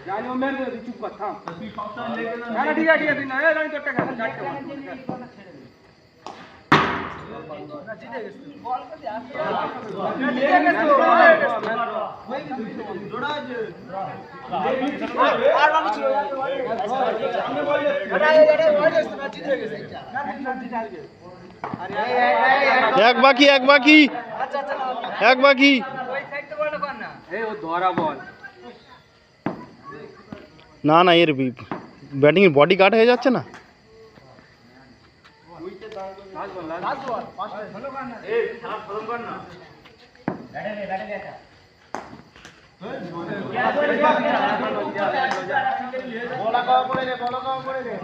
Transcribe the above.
जानो मैं चुप कर था ना ठीक है तू ना रानी चट्टा खा जाके ना जीते गए बॉल कर दे जीते गए जोड़ा আর বাকি ছিল সামনে বল এটা বল না জিতে গেছে না জিতে গেছে এক বাকি আচ্ছা এক বাকি ওই সাইডে বল কর না এই ও ধরা বল না না এর ব্যাটিং এর বডি কাট হয়ে যাচ্ছে না লাস্ট বল পাঁচ ভালো কর না এই খেলা খতম কর না ব্যাটে এটা বলা কম করে দে